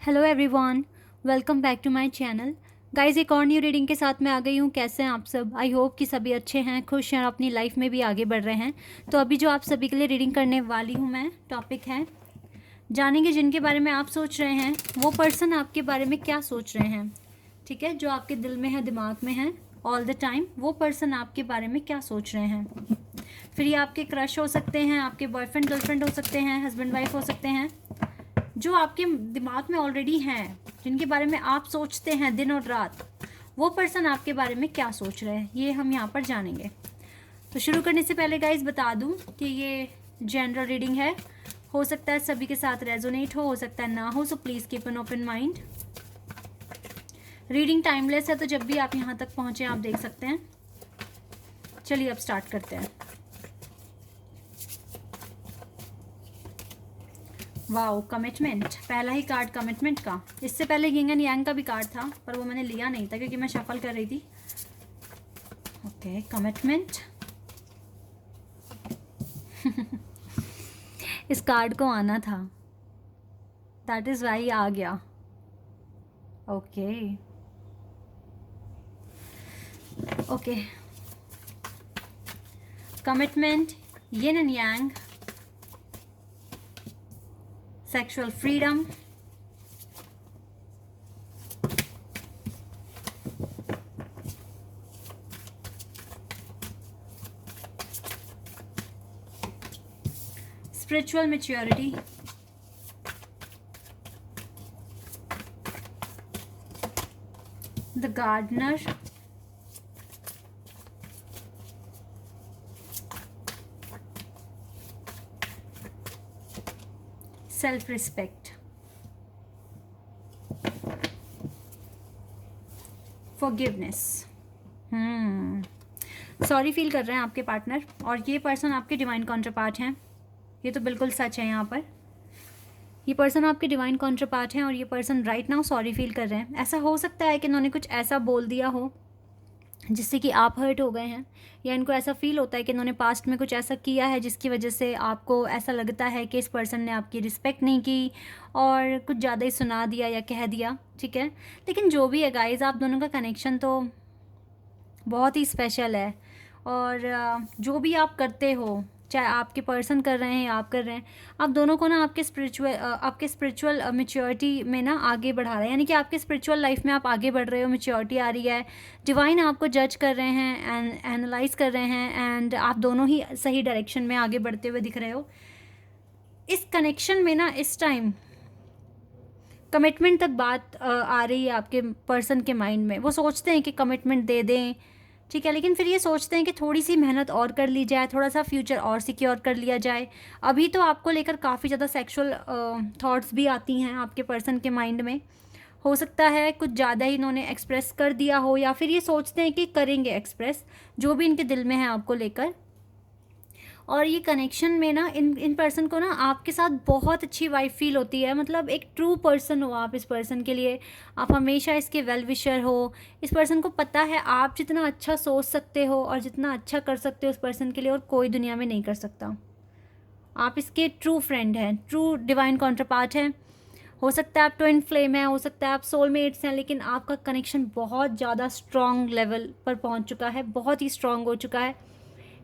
Hello everyone, welcome back to my channel. Guys, एक और new reading के साथ मैं आ गई हूँ। कैसे हैं आप सब? आई होप कि सभी अच्छे हैं, खुश हैं और अपनी लाइफ में भी आगे बढ़ रहे हैं। तो अभी जो आप सभी के लिए रीडिंग करने वाली हूँ मैं, टॉपिक है जानेंगे जिनके बारे में आप सोच रहे हैं वो पर्सन आपके बारे में क्या सोच रहे हैं। ठीक है, जो आपके दिल में है, दिमाग में है ऑल द टाइम, वो पर्सन आपके बारे में क्या सोच रहे हैं। फिर ये आपके क्रश हो सकते हैं, आपके बॉयफ्रेंड गर्लफ्रेंड हो सकते हैं, हस्बैंड वाइफ हो सकते हैं, जो आपके दिमाग में ऑलरेडी हैं, जिनके बारे में आप सोचते हैं दिन और रात, वो पर्सन आपके बारे में क्या सोच रहे हैं, ये हम यहाँ पर जानेंगे। तो शुरू करने से पहले गाइज बता दूं कि ये जनरल रीडिंग है। हो सकता है सभी के साथ रेजोनेट हो सकता है ना हो, so please keep an open mind. Reading timeless है, तो जब भी आप यहाँ तक पहुँचे आप देख सकते हैं। चलिए अब स्टार्ट करते हैं। वाओ, कमिटमेंट, पहला ही कार्ड कमिटमेंट का। इससे पहले यिंग एंड यांग का भी कार्ड था, पर वो मैंने लिया नहीं था क्योंकि मैं शफल कर रही थी। Okay, commitment. इस कार्ड को आना था, दैट इज वाई आ गया। Okay okay, commitment, yin and yang, sexual freedom, spiritual maturity, the gardener, self respect, forgiveness। Sorry feel कर रहे हैं आपके पार्टनर, और ये पर्सन आपके डिवाइन काउंटरपार्ट हैं। ये तो बिल्कुल सच है। यहाँ पर ये पर्सन आपके डिवाइन काउंटरपार्ट हैं और ये person right now sorry feel कर रहे हैं। ऐसा हो सकता है कि इन्होंने कुछ ऐसा बोल दिया हो जिससे कि आप हर्ट हो गए हैं, या इनको ऐसा फील होता है कि इन्होंने पास्ट में कुछ ऐसा किया है जिसकी वजह से आपको ऐसा लगता है कि इस पर्सन ने आपकी रिस्पेक्ट नहीं की और कुछ ज़्यादा ही सुना दिया या कह दिया। ठीक है, लेकिन जो भी है गाइज, आप दोनों का कनेक्शन तो बहुत ही स्पेशल है। और जो भी आप करते हो, चाहे आपके पर्सन कर रहे हैं या आप कर रहे हैं, आप दोनों को ना आपके स्पिरिचुअल मैच्योरिटी में ना आगे बढ़ा रहे हैं। यानी कि आपके स्पिरिचुअल लाइफ में आप आगे बढ़ रहे हो, मैच्योरिटी आ रही है, डिवाइन आपको जज कर रहे हैं एंड एनालाइज कर रहे हैं, एंड आप दोनों ही सही डायरेक्शन में आगे बढ़ते हुए दिख रहे हो। इस कनेक्शन में ना इस टाइम कमिटमेंट तक बात आ रही है आपके पर्सन के माइंड में। वो सोचते हैं कि कमिटमेंट दे दें, ठीक है, लेकिन फिर ये सोचते हैं कि थोड़ी सी मेहनत और कर ली जाए, थोड़ा सा फ्यूचर और सिक्योर कर लिया जाए। अभी तो आपको लेकर काफ़ी ज़्यादा सेक्सुअल थॉट्स भी आती हैं आपके पर्सन के माइंड में। हो सकता है कुछ ज़्यादा ही इन्होंने एक्सप्रेस कर दिया हो, या फिर ये सोचते हैं कि करेंगे एक्सप्रेस जो भी इनके दिल में है आपको लेकर। और ये कनेक्शन में ना इन पर्सन को ना आपके साथ बहुत अच्छी वाइब फील होती है। मतलब एक ट्रू पर्सन हो आप इस पर्सन के लिए, आप हमेशा इसके वेल विशर हो। इस पर्सन को पता है आप जितना अच्छा सोच सकते हो और जितना अच्छा कर सकते हो उस पर्सन के लिए, और कोई दुनिया में नहीं कर सकता। आप इसके ट्रू फ्रेंड हैं, ट्रू डिवाइन काउंटरपार्ट हैं। हो सकता है आप ट्विन फ्लेम है, हो सकता है आप सोलमेट्स हैं, लेकिन आपका कनेक्शन बहुत ज़्यादा स्ट्रॉन्ग लेवल पर पहुंच चुका है, बहुत ही स्ट्रॉन्ग हो चुका है।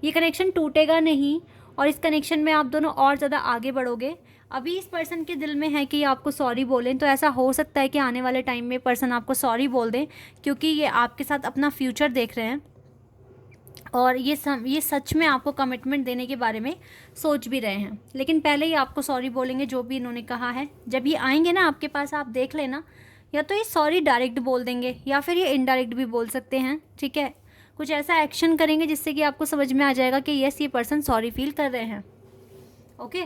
ये कनेक्शन टूटेगा नहीं, और इस कनेक्शन में आप दोनों और ज़्यादा आगे बढ़ोगे। अभी इस पर्सन के दिल में है कि आपको सॉरी बोलें, तो ऐसा हो सकता है कि आने वाले टाइम में पर्सन आपको सॉरी बोल दें, क्योंकि ये आपके साथ अपना फ्यूचर देख रहे हैं और ये सच में आपको कमिटमेंट देने के बारे में सोच भी रहे हैं। लेकिन पहले ही आपको सॉरी बोलेंगे जो भी इन्होंने कहा है। जब ये आएंगे ना आपके पास, आप देख लेना, या तो ये सॉरी डायरेक्ट बोल देंगे या फिर ये इनडायरेक्ट भी बोल सकते हैं। ठीक है, कुछ ऐसा एक्शन करेंगे जिससे कि आपको समझ में आ जाएगा कि यस, ये पर्सन सॉरी फील कर रहे हैं। ओके,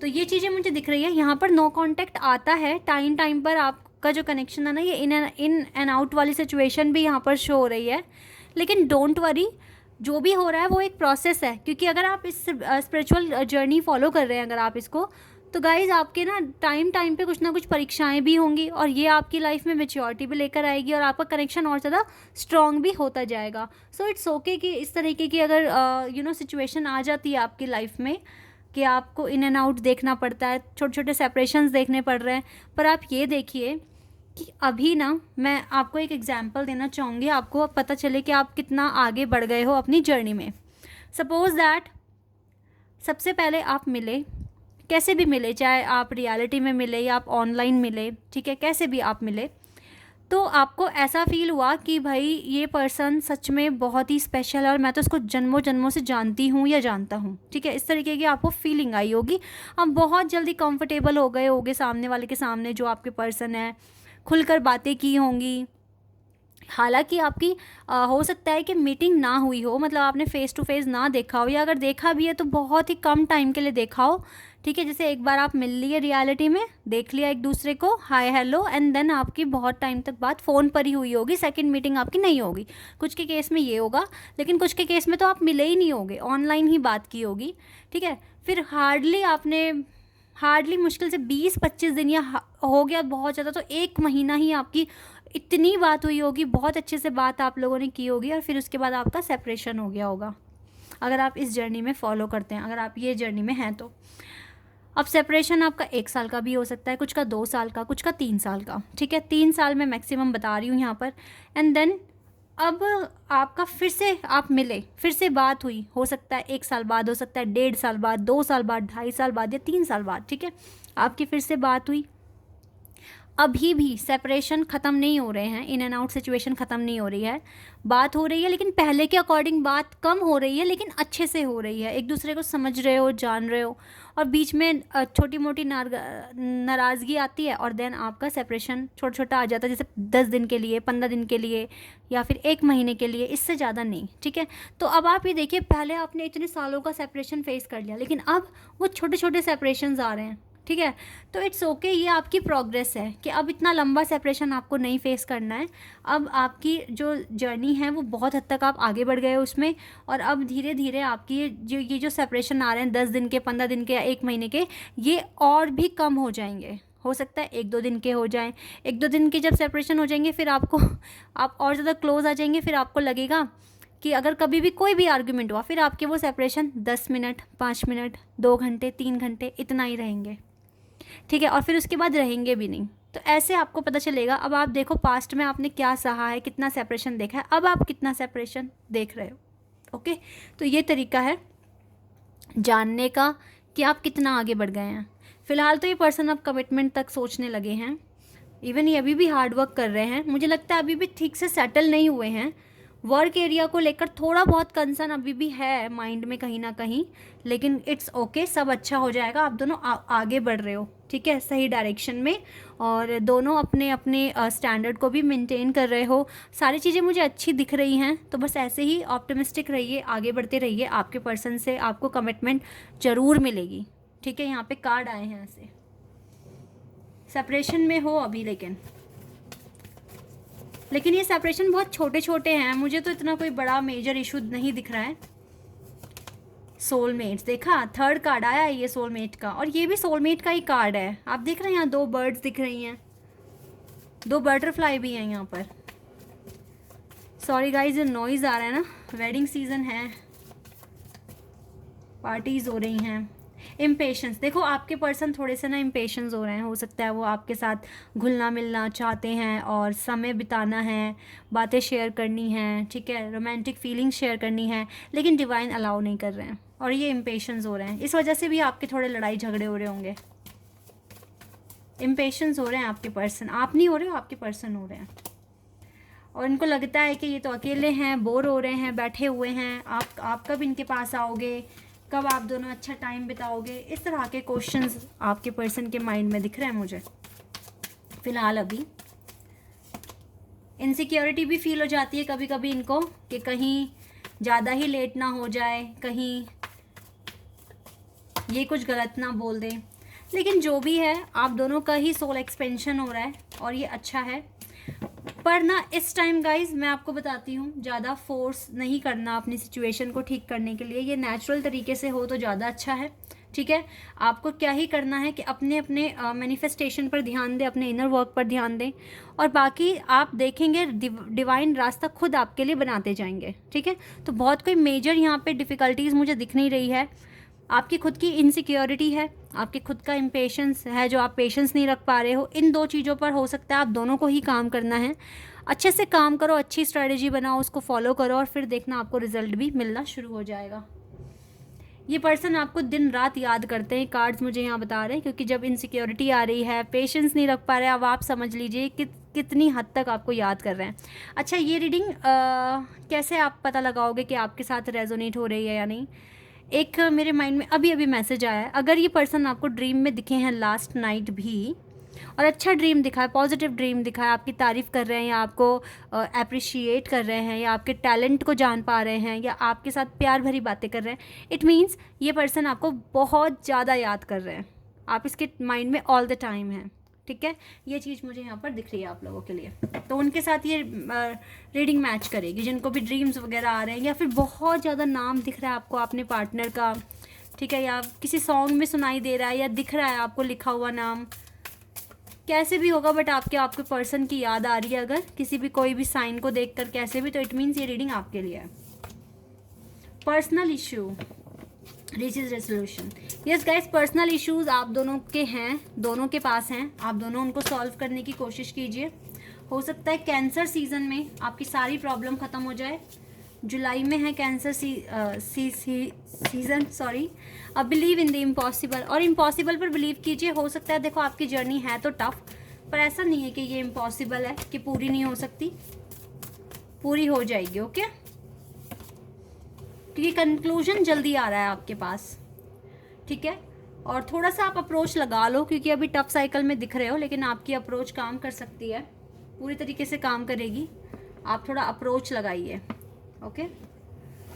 तो ये चीज़ें मुझे दिख रही है। यहाँ पर नो कांटेक्ट आता है, टाइम टाइम पर आपका जो कनेक्शन है ना, ये इन एंड आउट वाली सिचुएशन भी यहाँ पर शो हो रही है। लेकिन डोंट वरी, जो भी हो रहा है वो एक प्रोसेस है। क्योंकि अगर आप इस स्पिरिचुअल जर्नी फॉलो कर रहे हैं अगर आप इसको, तो गाइज आपके ना टाइम टाइम पे कुछ ना कुछ परीक्षाएं भी होंगी, और ये आपकी लाइफ में मेच्योरिटी भी लेकर आएगी, और आपका कनेक्शन और ज़्यादा स्ट्रॉन्ग भी होता जाएगा। सो इट्स ओके कि इस तरीके की अगर सिचुएशन आ जाती है आपकी लाइफ में, कि आपको इन एंड आउट देखना पड़ता है, छोटे छोटे सेपरेशंस देखने पड़ रहे हैं, पर आप ये देखिए कि अभी ना मैं आपको एक एग्जांपल देना चाहूँगी, आपको पता चले कि आप कितना आगे बढ़ गए हो अपनी जर्नी में। सपोज़ दैट सबसे पहले आप मिले, कैसे भी मिले, चाहे आप रियलिटी में मिले या आप ऑनलाइन मिले, ठीक है, कैसे भी आप मिले, तो आपको ऐसा फील हुआ कि भाई ये पर्सन सच में बहुत ही स्पेशल है और मैं तो उसको जन्मों जन्मों से जानती हूँ या जानता हूँ, ठीक है, इस तरीके की आपको फीलिंग आई होगी। आप बहुत जल्दी कंफर्टेबल हो गए होगे सामने वाले के सामने, जो आपके पर्सन है, खुलकर बातें की होंगी। हालांकि आपकी हो सकता है कि मीटिंग ना हुई हो, मतलब आपने फ़ेस टू फेस ना देखा हो, या अगर देखा भी है तो बहुत ही कम टाइम के लिए देखा हो, ठीक है। जैसे एक बार आप मिल लिए रियलिटी में, देख लिया एक दूसरे को, हाय हेलो, एंड देन आपकी बहुत टाइम तक बात फ़ोन पर ही हुई होगी, सेकंड मीटिंग आपकी नहीं होगी। कुछ के केस में ये होगा, लेकिन कुछ के केस में तो आप मिले ही नहीं होगे, ऑनलाइन ही बात की होगी, ठीक है। फिर हार्डली मुश्किल से 20-25 दिन या हो गया बहुत ज़्यादा तो 1 महीना ही आपकी इतनी बात हुई होगी, बहुत अच्छे से बात आप लोगों ने की होगी, और फिर उसके बाद आपका सेपरेशन हो गया होगा। अगर आप इस जर्नी में फॉलो करते हैं, अगर आप ये जर्नी में हैं तो अब सेपरेशन आपका 1 साल का भी हो सकता है, कुछ का 2 साल का, कुछ का 3 साल का, ठीक है। 3 साल मैं मैक्सिमम बता रही हूँ यहाँ पर। एंड देन अब आपका फिर से आप मिले, फिर से बात हुई, हो सकता है 1 साल बाद, हो सकता है 1.5 साल बाद, 2 साल बाद, 2.5 साल बाद, या 3 साल बाद, ठीक है। आपकी फिर से बात हुई, अभी भी सेपरेशन ख़त्म नहीं हो रहे हैं, इन एंड आउट सिचुएशन ख़त्म नहीं हो रही है, बात हो रही है, लेकिन पहले के अकॉर्डिंग बात कम हो रही है, लेकिन अच्छे से हो रही है, एक दूसरे को समझ रहे हो, जान रहे हो, और बीच में छोटी मोटी नाराज़गी आती है, और देन आपका सेपरेशन छोटा छोटा आ जाता है, जैसे 10 दिन के लिए, 15 दिन के लिए, या फिर 1 महीने के लिए, इससे ज़्यादा नहीं, ठीक है। तो अब आप ये देखिए, पहले आपने इतने सालों का सेपरेशन फेस कर लिया, लेकिन अब वो छोटे छोटे सेपरेशंस आ रहे हैं, ठीक है। तो इट्स ओके, ये आपकी प्रोग्रेस है कि अब इतना लंबा सेपरेशन आपको नहीं फेस करना है। अब आपकी जो जर्नी है वो बहुत हद तक आप आगे बढ़ गए हो उसमें, और अब धीरे धीरे आपकी ये जो सेपरेशन आ रहे हैं 10 दिन के, 15 दिन के या 1 महीने के, ये और भी कम हो जाएंगे। हो सकता है 1-2 दिन के हो जाएं। 1-2 दिन के जब सेपरेशन हो जाएंगे, फिर आप और ज़्यादा क्लोज आ जाएंगे, फिर आपको लगेगा कि अगर कभी भी कोई भी आर्ग्यूमेंट हुआ, फिर आपके वो सेपरेशन 10 मिनट, 5 मिनट, 2 घंटे, 3 घंटे, इतना ही रहेंगे, ठीक है, और फिर उसके बाद रहेंगे भी नहीं। तो ऐसे आपको पता चलेगा। अब आप देखो पास्ट में आपने क्या सहा है, कितना सेपरेशन देखा है, अब आप कितना सेपरेशन देख रहे हो, ओके। तो ये तरीका है जानने का कि आप कितना आगे बढ़ गए हैं। फ़िलहाल तो ये पर्सन अब कमिटमेंट तक सोचने लगे हैं, इवन ये अभी भी हार्ड वर्क कर रहे हैं, मुझे लगता है अभी भी ठीक से सेटल नहीं हुए हैं। वर्क एरिया को लेकर थोड़ा बहुत कंसर्न अभी भी है माइंड में कहीं ना कहीं, लेकिन इट्स ओके, सब अच्छा हो जाएगा। आप दोनों आगे बढ़ रहे हो, ठीक है, सही डायरेक्शन में, और दोनों अपने अपने स्टैंडर्ड को भी मेंटेन कर रहे हो। सारी चीज़ें मुझे अच्छी दिख रही हैं, तो बस ऐसे ही ऑप्टिमिस्टिक रहिए, आगे बढ़ते रहिए। आपके पर्सन से आपको कमिटमेंट ज़रूर मिलेगी, ठीक है। यहाँ पे कार्ड आए हैं ऐसे, सेपरेशन में हो अभी, लेकिन ये सेपरेशन बहुत छोटे छोटे हैं, मुझे तो इतना कोई बड़ा मेजर इशू नहीं दिख रहा है। सोलमेट्स देखा, 3rd कार्ड आया है ये सोलमेट का, और ये भी सोलमेट का ही कार्ड है। आप देख रहे हैं यहाँ 2 बर्ड्स दिख रही हैं, 2 बटरफ्लाई भी हैं यहाँ पर। सॉरी गाइज, नॉइज़ आ रहा है ना, वेडिंग सीजन है, पार्टीज़ हो रही हैं। इम्पेशेंस, देखो आपके पर्सन थोड़े से ना इम्पेशेंस हो रहे हैं, हो सकता है वो आपके साथ घुलना मिलना चाहते हैं और समय बिताना है, बातें शेयर करनी हैं, ठीक है, रोमांटिक फीलिंग्स शेयर करनी है, लेकिन डिवाइन अलाउ नहीं कर रहे हैं, और ये इम्पेशेंस हो रहे हैं। इस वजह से भी आपके थोड़े लड़ाई झगड़े हो रहे होंगे। इम्पेशेंस हो रहे हैं आपके पर्सन, आप नहीं हो रहे हो, आपके पर्सन हो रहे हैं, और इनको लगता है कि ये तो अकेले हैं, बोर हो रहे हैं, बैठे हुए हैं, आप कब इनके पास आओगे, कब आप दोनों अच्छा टाइम बिताओगे, इस तरह के क्वेश्चंस आपके पर्सन के माइंड में दिख रहे हैं मुझे फ़िलहाल। अभी इनसिक्योरिटी भी फील हो जाती है कभी कभी इनको, कि कहीं ज़्यादा ही लेट ना हो जाए, कहीं ये कुछ गलत ना बोल दे, लेकिन जो भी है आप दोनों का ही सोल एक्सपेंशन हो रहा है, और ये अच्छा है। पर ना इस टाइम गाइज मैं आपको बताती हूँ, ज़्यादा फोर्स नहीं करना अपनी सिचुएशन को ठीक करने के लिए, ये नेचुरल तरीके से हो तो ज़्यादा अच्छा है, ठीक है। आपको क्या ही करना है कि अपने अपने मैनिफेस्टेशन पर ध्यान दें, अपने इनर वर्क पर ध्यान दें, और बाकी आप देखेंगे डिवाइन रास्ता खुद आपके लिए बनाते जाएंगे, ठीक है। तो बहुत कोई मेजर यहाँ पे डिफ़िकल्टीज़ मुझे दिख नहीं रही है, आपकी खुद की इनसिक्योरिटी है, आपके खुद का इम्पेशंस है, जो आप पेशेंस नहीं रख पा रहे हो, इन 2 चीज़ों पर हो सकता है आप दोनों को ही काम करना है। अच्छे से काम करो, अच्छी स्ट्रेटजी बनाओ, उसको फॉलो करो और फिर देखना आपको रिजल्ट भी मिलना शुरू हो जाएगा। ये पर्सन आपको दिन रात याद करते हैं, कार्ड्स मुझे यहाँ बता रहे हैं, क्योंकि जब इनसिक्योरिटी आ रही है, पेशेंस नहीं रख पा रहे, अब आप समझ लीजिए कितनी हद तक आपको याद कर रहे हैं। अच्छा, ये रीडिंग कैसे आप पता लगाओगे कि आपके साथ रेजोनेट हो रही है या नहीं? एक मेरे माइंड में अभी अभी मैसेज आया है, अगर ये पर्सन आपको ड्रीम में दिखे हैं लास्ट नाइट भी, और अच्छा ड्रीम दिखा है, पॉजिटिव ड्रीम दिखा है, आपकी तारीफ़ कर रहे हैं या आपको अप्रिशिएट कर रहे हैं या आपके टैलेंट को जान पा रहे हैं या आपके साथ प्यार भरी बातें कर रहे हैं, इट मीन्स ये पर्सन आपको बहुत ज़्यादा याद कर रहे हैं, आप इसके माइंड में ऑल द टाइम हैं। ठीक है, ये चीज़ मुझे यहाँ पर दिख रही है आप लोगों के लिए। तो उनके साथ ये रीडिंग मैच करेगी, जिनको भी ड्रीम्स वगैरह आ रहे हैं या फिर बहुत ज़्यादा नाम दिख रहा है आपको अपने पार्टनर का, ठीक है, या किसी सॉन्ग में सुनाई दे रहा है या दिख रहा है आपको लिखा हुआ नाम, कैसे भी होगा, बट आपके पर्सन की याद आ रही है अगर किसी भी कोई भी साइन को देखकर कैसे भी, तो इट मीन्स ये रीडिंग आपके लिए है। Personal issue reaches resolution. Yes guys, personal issues आप दोनों के हैं, दोनों के पास हैं, आप दोनों उनको सॉल्व करने की कोशिश कीजिए। हो सकता है कैंसर सीजन में आपकी सारी प्रॉब्लम ख़त्म हो जाए। जुलाई में है कैंसर सीजन, सॉरी। अब बिलीव इन द इम्पॉसिबल, और इम्पॉसिबल पर बिलीव कीजिए। हो सकता है, देखो आपकी जर्नी है तो टफ, पर ऐसा नहीं है कि ये इम्पॉसिबल है कि पूरी नहीं हो सकती, पूरी हो जाएगी। ओके, क्योंकि कंक्लूजन जल्दी आ रहा है आपके पास। ठीक है, और थोड़ा सा आप अप्रोच लगा लो, क्योंकि अभी टफ साइकिल में दिख रहे हो, लेकिन आपकी अप्रोच काम कर सकती है, पूरी तरीके से काम करेगी। आप थोड़ा अप्रोच लगाइए। ओके,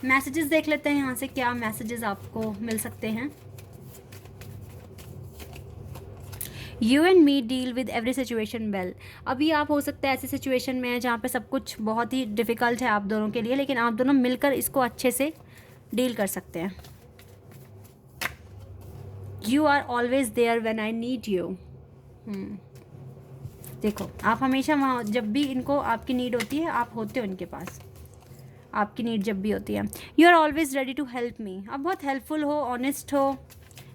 मैसेजेस देख लेते हैं यहाँ से, क्या मैसेजेस आपको मिल सकते हैं। You and me deal with every situation well. अभी आप हो सकता है ऐसी सिचुएशन में है जहाँ पे सब कुछ बहुत ही डिफ़िकल्ट है आप दोनों के लिए, लेकिन आप दोनों मिलकर इसको अच्छे से डील कर सकते हैं। You are always there when I need you. देखो, आप हमेशा वहाँ, जब भी इनको आपकी नीड होती है आप होते हो इनके पास, आपकी नीड जब भी होती है। You are always ready to help me. आप बहुत हेल्पफुल हो, ऑनेस्ट हो,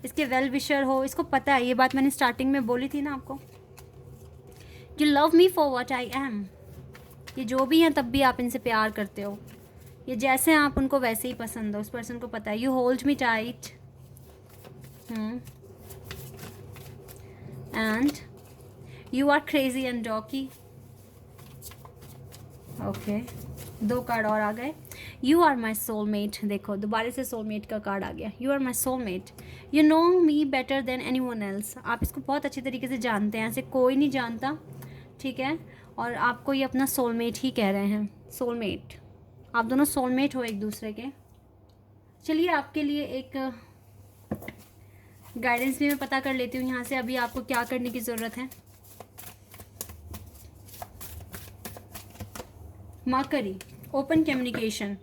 इसके वेल विशर हो, इसको पता है, ये बात मैंने स्टार्टिंग में बोली थी ना आपको। You love me for what I am. ये जो भी हैं तब भी आप इनसे प्यार करते हो, ये जैसे हैं आप उनको वैसे ही पसंद हो, उस पर्सन को पता है। You hold me tight and you are crazy and dorky. Okay, 2 card और आ गए। You are my soulmate. देखो, दोबारा से सोलमेट का कार्ड आ गया। You are my soulmate. You know me better than anyone else. आप इसको बहुत अच्छी तरीके से जानते हैं, ऐसे कोई नहीं जानता। ठीक है, और आपको ये अपना सोलमेट ही कह रहे हैं। सोलमेट, आप दोनों सोलमेट हो एक दूसरे के। चलिए, आपके लिए एक गाइडेंस भी मैं पता कर लेती हूँ यहाँ से, अभी आपको क्या करने की ज़रूरत है। Mercury, open communication.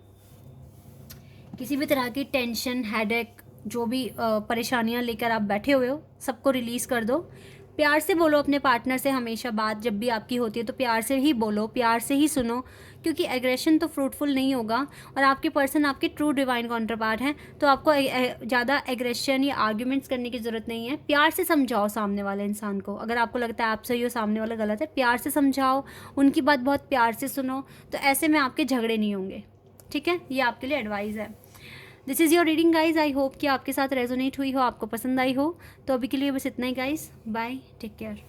किसी भी तरह की टेंशन, हेडेक, जो भी परेशानियां लेकर आप बैठे हुए हो, सबको रिलीज़ कर दो। प्यार से बोलो अपने पार्टनर से हमेशा, बात जब भी आपकी होती है तो प्यार से ही बोलो, प्यार से ही सुनो, क्योंकि एग्रेशन तो फ्रूटफुल नहीं होगा। और आपके पर्सन आपके ट्रू डिवाइन काउंटरपार्ट हैं, तो आपको ज़्यादा एग्रेशन या आर्ग्यूमेंट्स करने की ज़रूरत नहीं है। प्यार से समझाओ सामने वाले इंसान को। अगर आपको लगता है आप सही हो, सामने वाला गलत है, प्यार से समझाओ, उनकी बात बहुत प्यार से सुनो, तो ऐसे में आपके झगड़े नहीं होंगे। ठीक है, ये आपके लिए एडवाइस है। This is your reading guys. I hope कि आपके साथ रेजोनेट हुई हो, आपको पसंद आई हो। तो अभी के लिए बस इतना ही गाइज, बाय, टेक केयर।